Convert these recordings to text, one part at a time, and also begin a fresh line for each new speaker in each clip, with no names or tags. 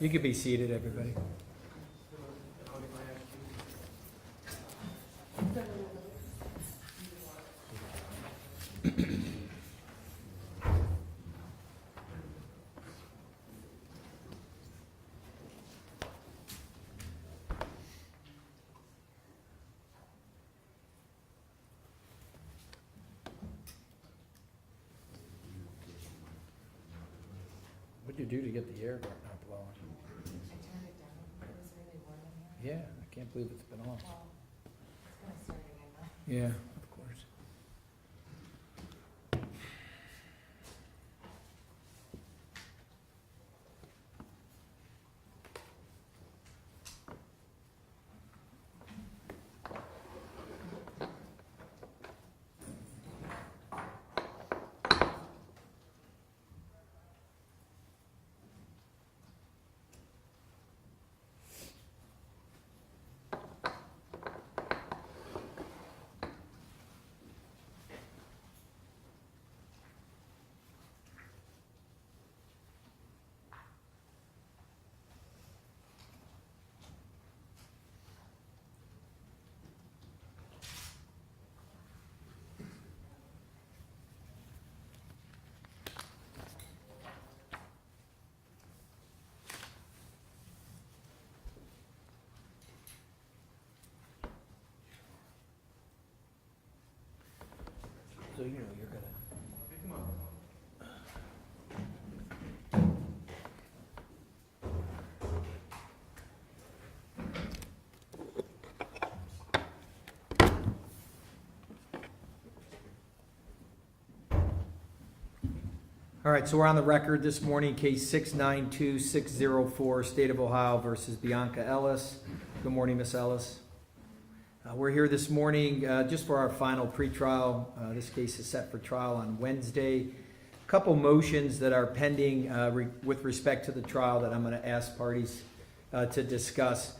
You could be seated, everybody. What'd you do to get the air not blowing?
I turned it down. It was really warm in here.
Yeah, I can't believe it's been off.
Well, it's gonna start again now.
Yeah, of course. So you know you're gonna. All right, so we're on the record this morning, case 692604, State of Ohio versus Bionca Ellis. Good morning, Miss Ellis. We're here this morning just for our final pretrial. This case is set for trial on Wednesday. A couple motions that are pending with respect to the trial that I'm going to ask parties to discuss.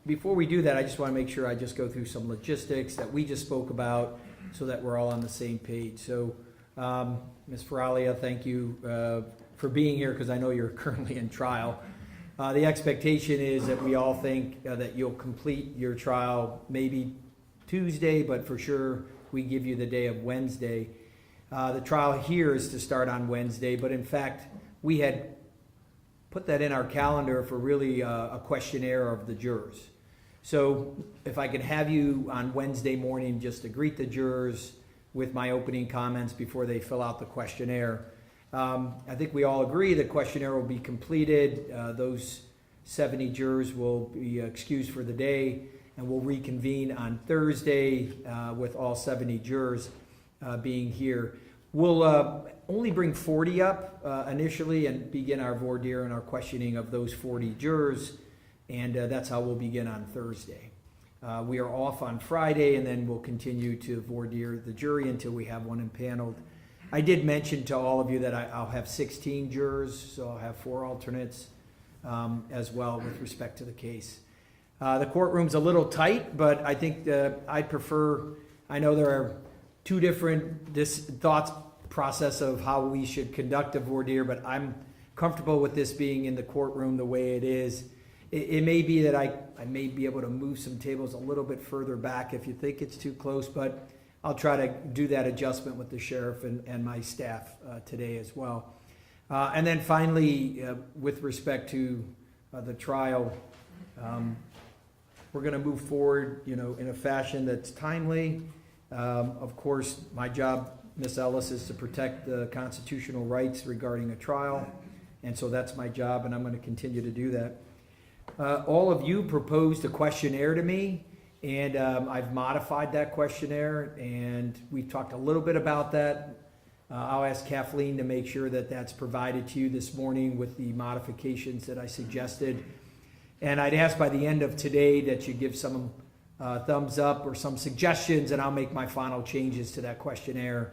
Before we do that, I just want to make sure I just go through some logistics that we just spoke about so that we're all on the same page. So, Ms. Feralia, thank you for being here because I know you're currently in trial. The expectation is that we all think that you'll complete your trial maybe Tuesday, but for sure we give you the day of Wednesday. The trial here is to start on Wednesday, but in fact we had put that in our calendar for really a questionnaire of the jurors. So if I could have you on Wednesday morning just to greet the jurors with my opening comments before they fill out the questionnaire. I think we all agree the questionnaire will be completed. Those 70 jurors will be excused for the day, and we'll reconvene on Thursday with all 70 jurors being here. We'll only bring 40 up initially and begin our voir dire and our questioning of those 40 jurors, and that's how we'll begin on Thursday. We are off on Friday, and then we'll continue to voir dire the jury until we have one impaneled. I did mention to all of you that I'll have 16 jurors, so I'll have 4 alternates as well with respect to the case. The courtroom's a little tight, but I think I'd prefer, I know there are two different thoughts process of how we should conduct a voir dire, but I'm comfortable with this being in the courtroom the way it is. It may be that I may be able to move some tables a little bit further back if you think it's too close, but I'll try to do that adjustment with the sheriff and my staff today as well. And then finally, with respect to the trial, we're going to move forward, in a fashion that's timely. Of course, my job, Ms. Ellis, is to protect the constitutional rights regarding a trial, and so that's my job, and I'm going to continue to do that. All of you proposed a questionnaire to me. And I've modified that questionnaire, and we've talked a little bit about that. I'll ask Kathleen to make sure that that's provided to you this morning with the modifications that I suggested. And I'd ask by the end of today that you give some thumbs up or some suggestions, and I'll make my final changes to that questionnaire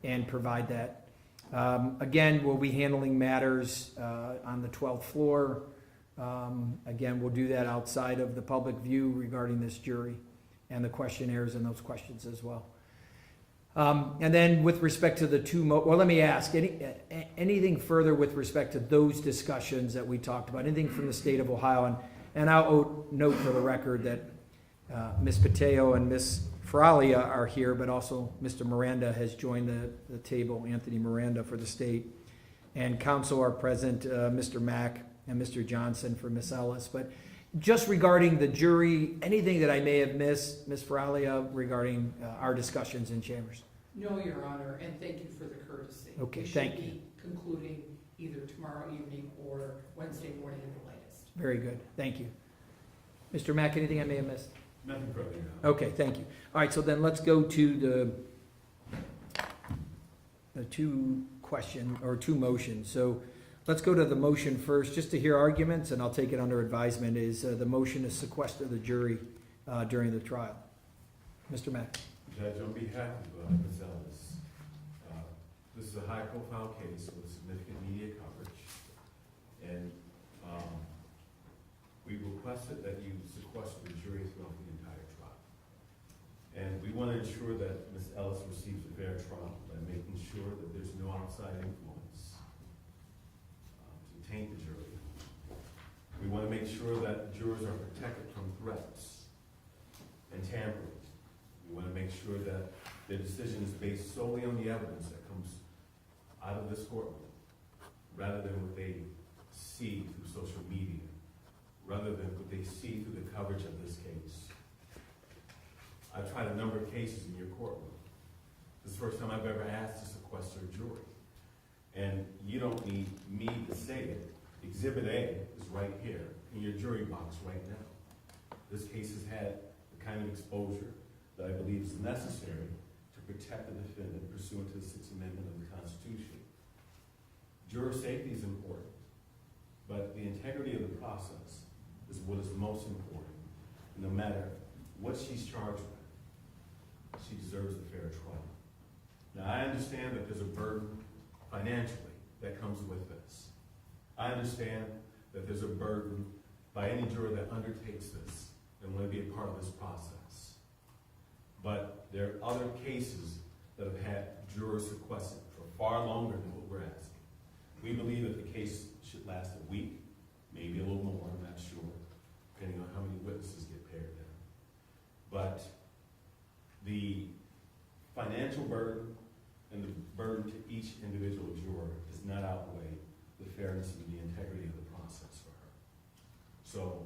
and provide that. Again, we'll be handling matters on the 12th floor. Again, we'll do that outside of the public view regarding this jury and the questionnaires and those questions as well. And then with respect to the well, let me ask, anything further with respect to those discussions that we talked about? Anything from the state of Ohio? And I'll note for the record that Ms. Pateo and Ms. Fralia are here, but also Mr. Miranda has joined the table, Anthony Miranda for the state. And counsel are present, Mr. Mack and Mr. Johnson for Ms. Ellis. But just regarding the jury, anything that I may have missed, Ms. Fralia, regarding our discussions in chambers?
No, Your Honor, and thank you for the courtesy.
Okay,
We should
thank you.
be concluding either tomorrow evening or Wednesday morning at the latest.
Very good, thank you. Mr. Mack, anything I may have missed?
Nothing further. No.
Okay, thank you. All right, so then let's go to the two motions. So let's go to the motion first, just to hear arguments, and I'll take it under advisement, is the motion to sequester the jury during the trial. Mr. Mack.
Judge, on behalf of Ms. Ellis, this is a high-profile case with significant media coverage, and we requested that you sequester the jury throughout the entire trial. And we want to ensure that Ms. Ellis receives a fair trial by making sure that there's no outside influence to taint the jury. We want to make sure that jurors are protected from threats and tampering. We want to make sure that their decision is based solely on the evidence that comes out of this courtroom, rather than what they see through social media, rather than what they see through the coverage of this case. I've tried a number of cases in your courtroom. This is the first time I've ever asked to sequester a jury. And you don't need me to say it. Exhibit A is right here in your jury box right now. This case has had the kind of exposure that I believe is necessary to protect the defendant pursuant to the Sixth Amendment of the Constitution. Juror safety is important, but the integrity of the process is what is most important. No matter what she's charged with, she deserves a fair trial. Now, I understand that there's a burden financially that comes with this. I understand that there's a burden by any juror that undertakes this and want to be a part of this process. But there are other cases that have had jurors sequestered for far longer than what we're asking. We believe that the case should last a week, maybe a little more, I'm not sure, depending on how many witnesses get paired down. But the financial burden and the burden to each individual juror does not outweigh the fairness and the integrity of the process for her. So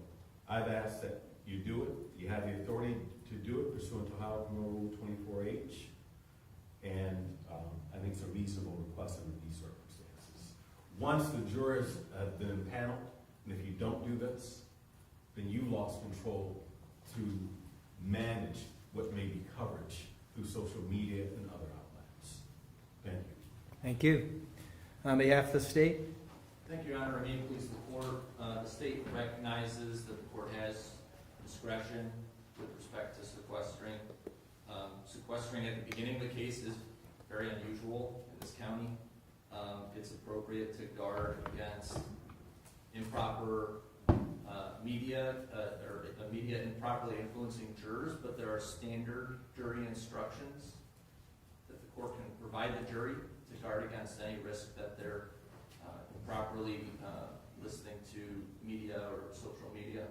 I've asked that you do it. You have the authority to do it pursuant to Ohio Criminal Rule 24H, and I think it's a reasonable request under these circumstances. Once the jurors have been impaneled, and if you don't do this, then you lost control to manage what may be coverage through social media and other outlets. Thank you.
Thank you. On behalf of the state?
Thank you, Your Honor. May it please the court. The state recognizes that the court has discretion with respect to sequestering. Sequestering at the beginning of the case is very unusual in this county. It's appropriate to guard against improper media or media improperly influencing jurors, but there are standard jury instructions that the court can provide the jury to guard against any risk that they're improperly listening to media or social media.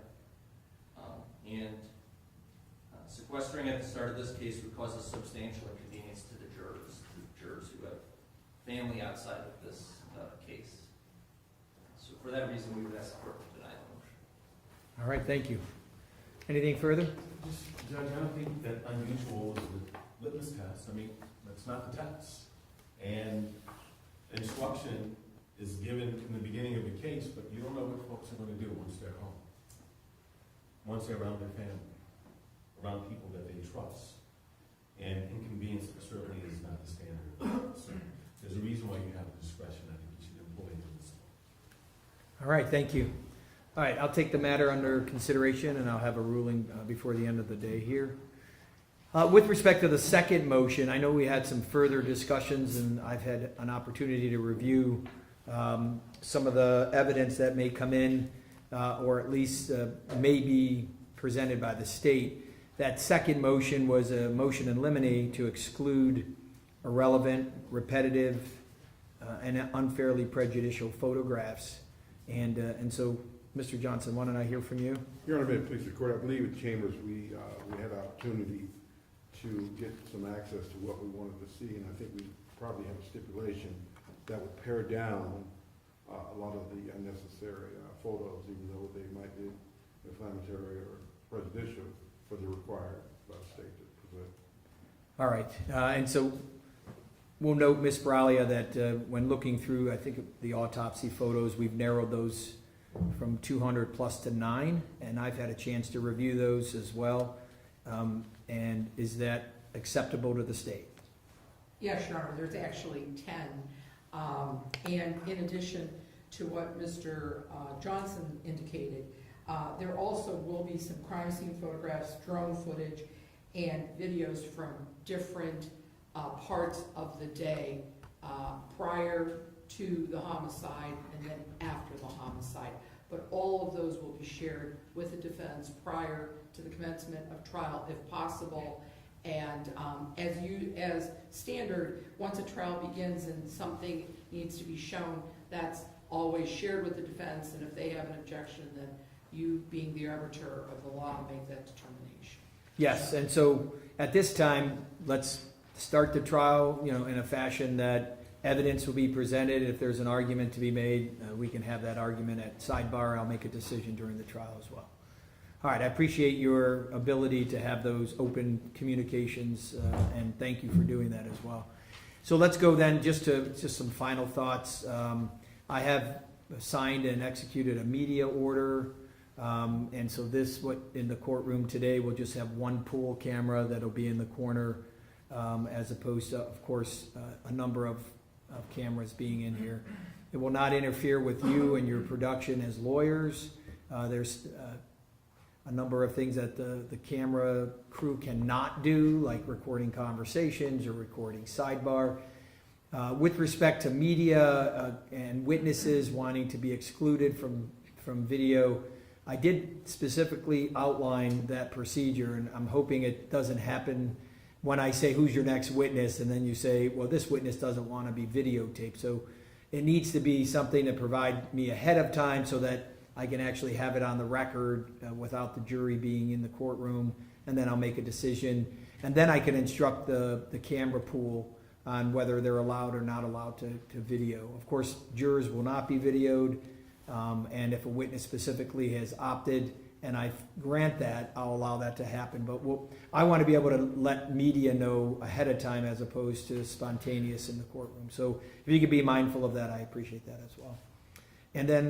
Sequestering at the start of this case would cause a substantial inconvenience to the jurors who have family outside of this case. So for that reason, we would ask the court to deny the motion.
All right, thank you. Anything further?
Judge, I don't think that unusual is the litmus test. I mean, that's not the test. And instruction is given in the beginning of the case, but you don't know what folks are going to do once they're home. Once they're around their family, around people that they trust. And inconvenience certainly is not the standard. So there's a reason why you have the discretion. I think you should employ it in this.
All right, thank you. All right, I'll take the matter under consideration, and I'll have a ruling before the end of the day here. With respect to the second motion, I know we had some further discussions, and I've had an opportunity to review some of the evidence that may come in, or at least may be presented by the state. That second motion was a motion in limine to exclude irrelevant, repetitive, and unfairly prejudicial photographs. And so, Mr. Johnson, why don't I hear from you?
Your Honor, may it please the court, I believe at Chambers, we had opportunity to get some access to what we wanted to see, and I think we probably have a stipulation that would pare down a lot of the unnecessary photos, even though they might be inflammatory or prejudicial for the required state to present.
All right, and so we'll note, Ms. Bralia, that when looking through, I think, the autopsy photos, we've narrowed those from 200 plus to 9, and I've had a chance to review those as well. And is that acceptable to the state?
Yes, Your Honor, there's actually 10. And in addition to what Mr. Johnson indicated, there also will be some crime scene photographs, drone footage, and videos from different parts of the day prior to the homicide and then after the homicide. But all of those will be shared with the defense prior to the commencement of trial if possible. And as standard, once a trial begins and something needs to be shown, that's always shared with the defense, and if they have an objection, then you, being the arbiter of the law, make that determination.
Yes, and so at this time, let's start the trial, in a fashion that evidence will be presented. If there's an argument to be made, we can have that argument at sidebar. I'll make a decision during the trial as well. All right, I appreciate your ability to have those open communications, and thank you for doing that as well. So let's go then just some final thoughts. I have signed and executed a media order, and so in the courtroom today, we'll just have one pool camera that'll be in the corner, as opposed to, of course, a number of cameras being in here. It will not interfere with you and your production as lawyers. There's a number of things that the camera crew cannot do, like recording conversations or recording sidebar. With respect to media and witnesses wanting to be excluded from video, I did specifically outline that procedure, and I'm hoping it doesn't happen when I say, who's your next witness, and then you say, well, this witness doesn't want to be videotaped. So it needs to be something to provide me ahead of time so that I can actually have it on the record without the jury being in the courtroom, and then I'll make a decision. And then I can instruct the camera pool on whether they're allowed or not allowed to video. Of course, jurors will not be videoed, and if a witness specifically has opted, and I grant that, I'll allow that to happen. But I want to be able to let media know ahead of time as opposed to spontaneous in the courtroom. So if you could be mindful of that, I appreciate that as well. And then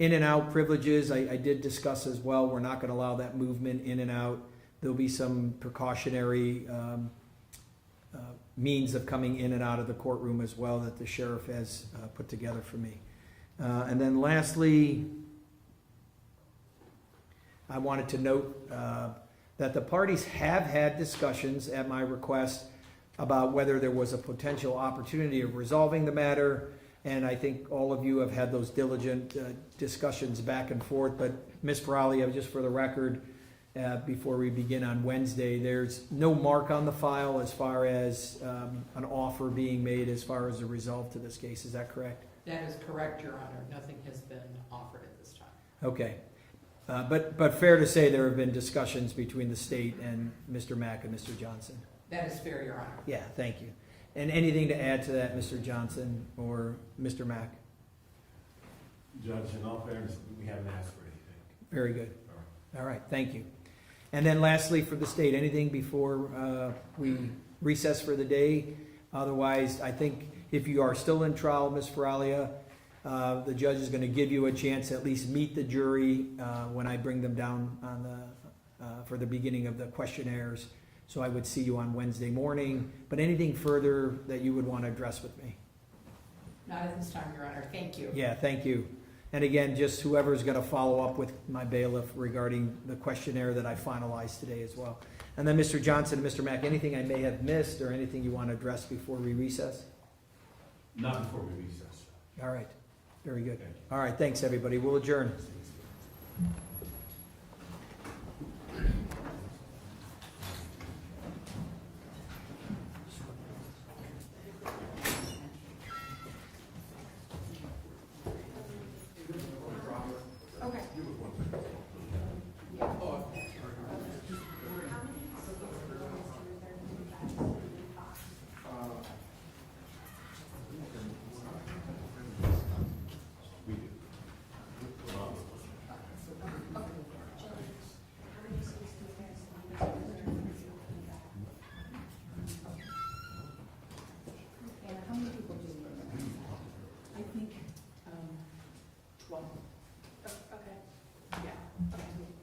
in and out privileges, I did discuss as well. We're not going to allow that movement in and out. There'll be some precautionary means of coming in and out of the courtroom as well that the sheriff has put together for me. And then lastly, I wanted to note that the parties have had discussions at my request about whether there was a potential opportunity of resolving the matter. And I think all of you have had those diligent discussions back and forth. But Ms. Paralia, just for the record, before we begin on Wednesday, there's no mark on the file as far as an offer being made as far as a resolve to this case. Is that correct?
That is correct, Your Honor. Nothing has been offered at this time.
Okay. But fair to say there have been discussions between the state and Mr. Mack and Mr. Johnson.
That is fair, Your Honor.
Yeah, thank you. And anything to add to that, Mr. Johnson or Mr. Mack?
Judge, in all fairness, we haven't asked for anything.
Very good.
All right.
All right, thank you. And then lastly, for the state, anything before we recess for the day? Otherwise, I think if you are still in trial, Ms. Faralia, the judge is going to give you a chance to at least meet the jury when I bring them down on for the beginning of the questionnaires. So I would see you on Wednesday morning. But anything further that you would want to address with me?
Not at this time, Your Honor. Thank you.
Yeah, thank you. And again, just whoever's going to follow up with my bailiff regarding the questionnaire that I finalized today as well. And then Mr. Johnson and Mr. Mack, anything I may have missed or anything you want to address before we recess?
Not before we recess.
All right, very good.
Thank you.
All right, thanks, everybody. We'll adjourn.
Okay,
Yeah.
okay.